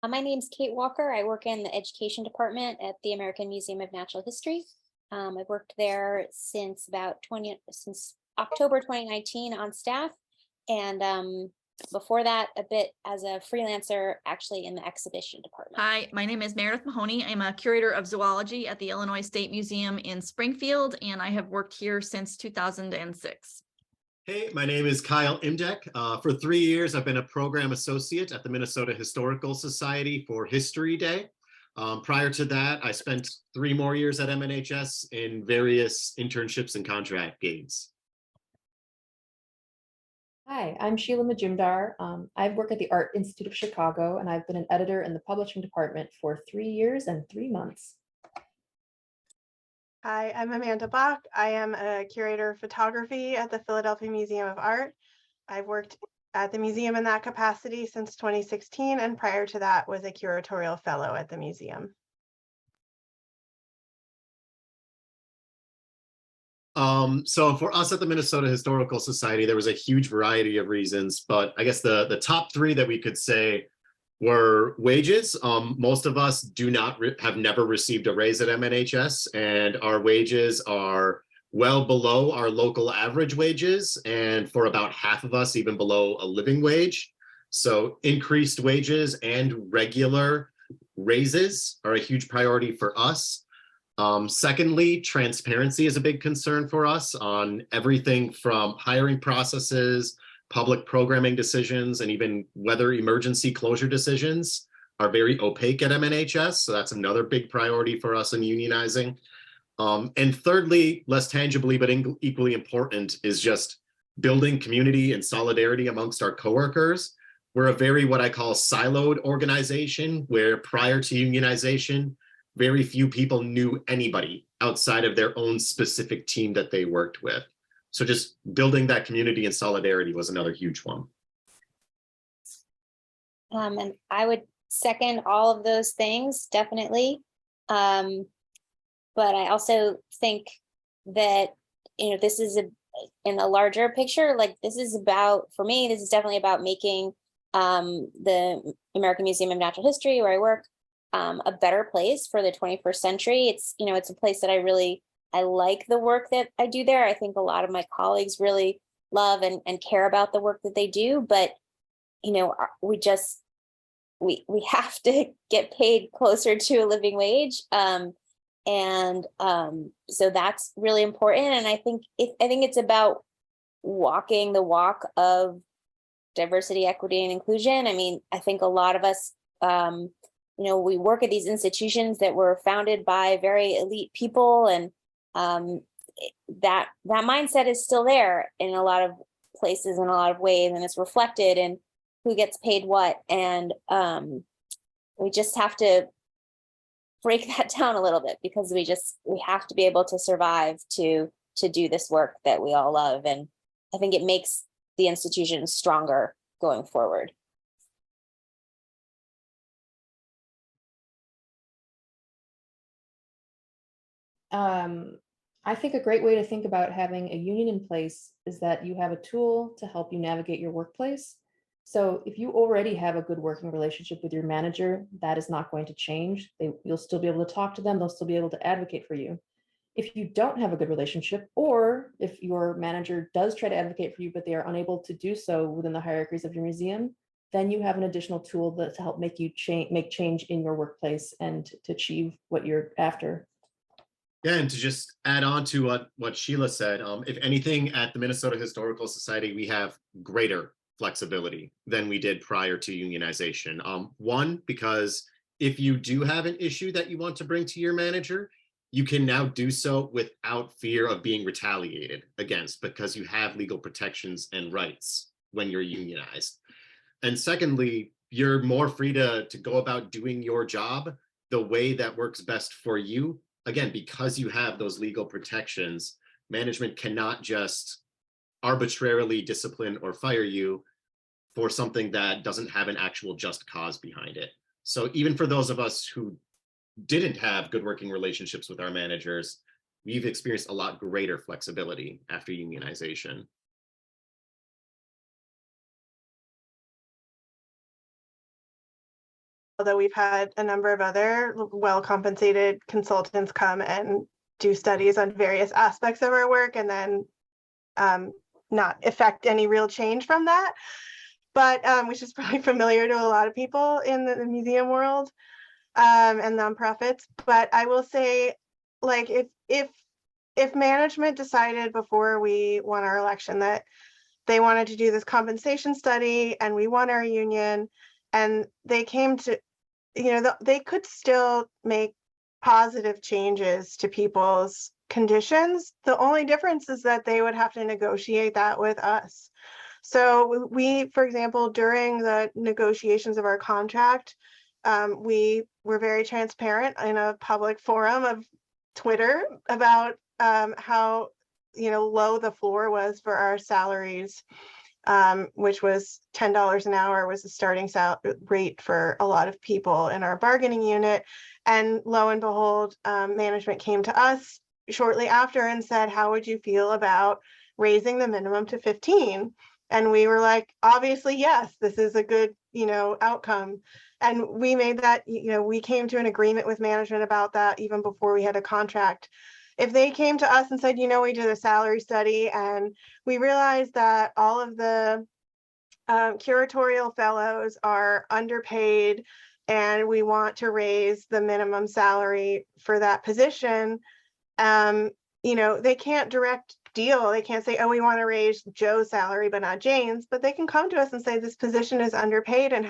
My name's Kate Walker. I work in the education department at the American Museum of Natural History. I've worked there since since October 2019 on staff. And before that, a bit as a freelancer, actually in the exhibition department. Hi, my name is Meredith Mahoney. I'm a curator of zoology at the Illinois State Museum in Springfield, and I have worked here since 2006. Hey, my name is Kyle Imdek. For 3 years, I've been a program associate at the Minnesota Historical Society for History Day. Prior to that, I spent 3 more years at MNHS in various internships and contract gigs. Hi, I'm Sheila Majumdar. I work at the Art Institute of Chicago, and I've been an editor in the publishing department for 3 years and 3 months. Hi, I'm Amanda Bach. I am a curator of photography at the Philadelphia Museum of Art. I've worked at the museum in that capacity since 2016, and prior to that was a curatorial fellow at the museum. So for us at the Minnesota Historical Society, there was a huge variety of reasons, but I guess the top 3 that we could say were wages. Most of us have never received a raise at MNHS, and our wages are well below our local average wages, and for about half of us, even below a living wage. So increased wages and regular raises are a huge priority for us. Secondly, transparency is a big concern for us on everything from hiring processes, public programming decisions, and even whether emergency closure decisions are very opaque at MNHS. So that's another big priority for us in unionizing. And thirdly, less tangibly, but equally important, is just building community and solidarity amongst our coworkers. We're a very, what I call, siloed organization, where prior to unionization, very few people knew anybody outside of their own specific team that they worked with. So just building that community and solidarity was another huge one. And I would second all of those things, definitely. But I also think that, this is in a larger picture, like this is about, for me, this is definitely about making the American Museum of Natural History, where I work, a better place for the 21st century. It's a place that I like the work that I do there. I think a lot of my colleagues really love and care about the work that they do, but we have to get paid closer to a living wage. So that's really important. And I think it's about walking the walk of diversity, equity, and inclusion. I mean, I think a lot of us, we work at these institutions that were founded by very elite people, and that mindset is still there in a lot of places, in a lot of ways, and it's reflected in who gets paid what. And we just have to break that down a little bit, because we have to be able to survive to do this work that we all love. And I think it makes the institution stronger going forward. I think a great way to think about having a union in place is that you have a tool to help you navigate your workplace. So if you already have a good working relationship with your manager, that is not going to change. You'll still be able to talk to them. They'll still be able to advocate for you. If you don't have a good relationship, or if your manager does try to advocate for you, but they are unable to do so within the hierarchies of your museum, then you have an additional tool to help make change in your workplace and to achieve what you're after. Yeah, and to just add on to what Sheila said, if anything, at the Minnesota Historical Society, we have greater flexibility than we did prior to unionization. One, because if you do have an issue that you want to bring to your manager, you can now do so without fear of being retaliated against, because you have legal protections and rights when you're unionized. And secondly, you're more free to go about doing your job the way that works best for you. Again, because you have those legal protections, management cannot just arbitrarily discipline or fire you for something that doesn't have an actual just cause behind it. So even for those of us who didn't have good working relationships with our managers, we've experienced a lot greater flexibility after unionization. although we've had a number of other well-compensated consultants come and do studies on various aspects of our work and then not affect any real change from that, but which is probably familiar to a lot of people in the museum world and nonprofits. But I will say, like, if management decided before we won our election that they wanted to do this compensation study and we won our union, and they came to, they could still make positive changes to people's conditions. The only difference is that they would have to negotiate that with us. So we, for example, during the negotiations of our contract, we were very transparent in a public forum of Twitter about how low the floor was for our salaries, which was $10 an hour was the starting rate for a lot of people in our bargaining unit. And lo and behold, management came to us shortly after and said, how would you feel about raising the minimum to 15? And we were like, obviously, yes, this is a good, outcome. And we made that, we came to an agreement with management about that even before we had a contract. If they came to us and said, we did a salary study and we realized that all of the curatorial fellows are underpaid and we want to raise the minimum salary for that position, they can't direct deal. They can't say, oh, we want to raise Joe's salary, but not Jane's, but they can come to us and say, this position is underpaid and,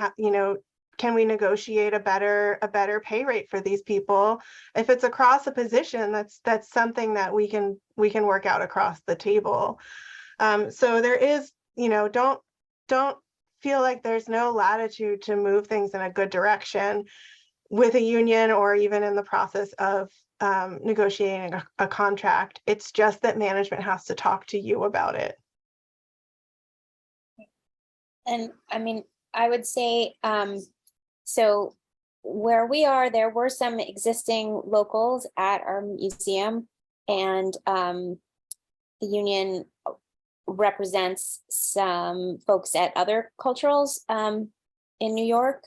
can we negotiate a better pay rate for these people? If it's across a position, that's something that we can work out across the table. So there is, don't feel like there's no latitude to move things in a good direction with a union or even in the process of negotiating a contract. It's just that management has to talk to you about it. And I mean, I would say, so where we are, there were some existing locals at our museum, and the union represents some folks at other culturals in New York.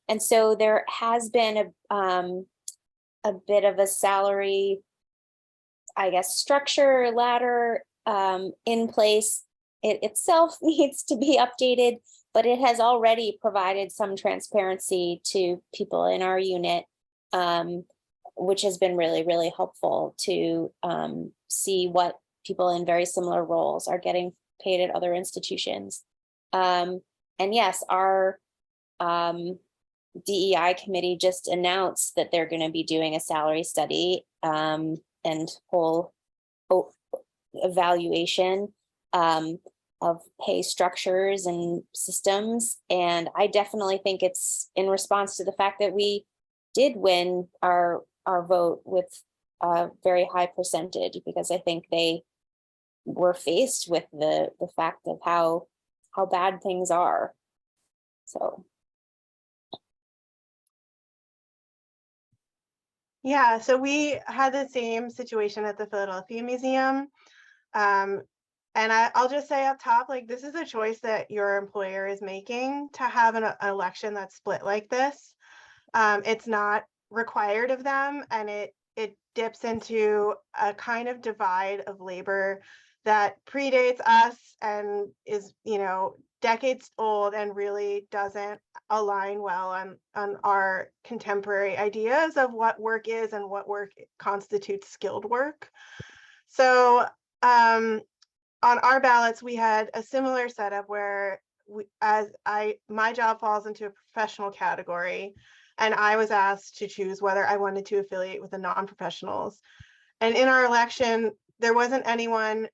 And so there has been a bit of a salary, I guess, structure ladder in place. It itself needs to be updated, but it has already provided some transparency to people in our unit, which has been really, really helpful to see what people in very similar roles are getting paid at other institutions. And yes, our DEI committee just announced that they're going to be doing a salary study and whole evaluation of pay structures and systems. And I definitely think it's in response to the fact that we did win our vote with a very high percentage, because I think they were faced with the fact of how bad things are. So. Yeah, so we had the same situation at the Philadelphia Museum. And I'll just say up top, like, this is a choice that your employer is making to have an election that's split like this. It's not required of them, and it dips into a kind of divide of labor that predates us and is, decades old and really doesn't align well on our contemporary ideas of what work is and what work constitutes skilled work. So on our ballots, we had a similar setup where my job falls into a professional category, and I was asked to choose whether I wanted to affiliate with the non-professionals. And in our election, there wasn't anyone,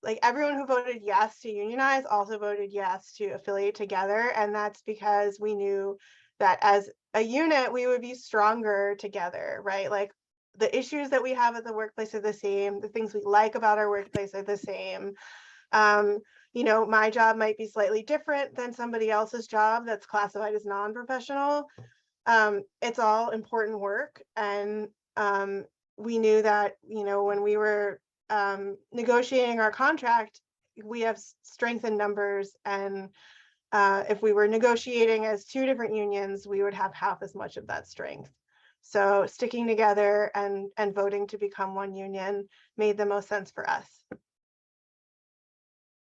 like, everyone who voted yes to unionize also voted yes to affiliate together. And that's because we knew that as a unit, we would be stronger together, right? Like, the issues that we have at the workplace are the same. The things we like about our workplace are the same. My job might be slightly different than somebody else's job that's classified as non-professional. It's all important work. And we knew that, when we were negotiating our contract, we have strength in numbers, and If we were negotiating as two different unions, we would have half as much of that strength. So sticking together and voting to become one union made the most sense for us.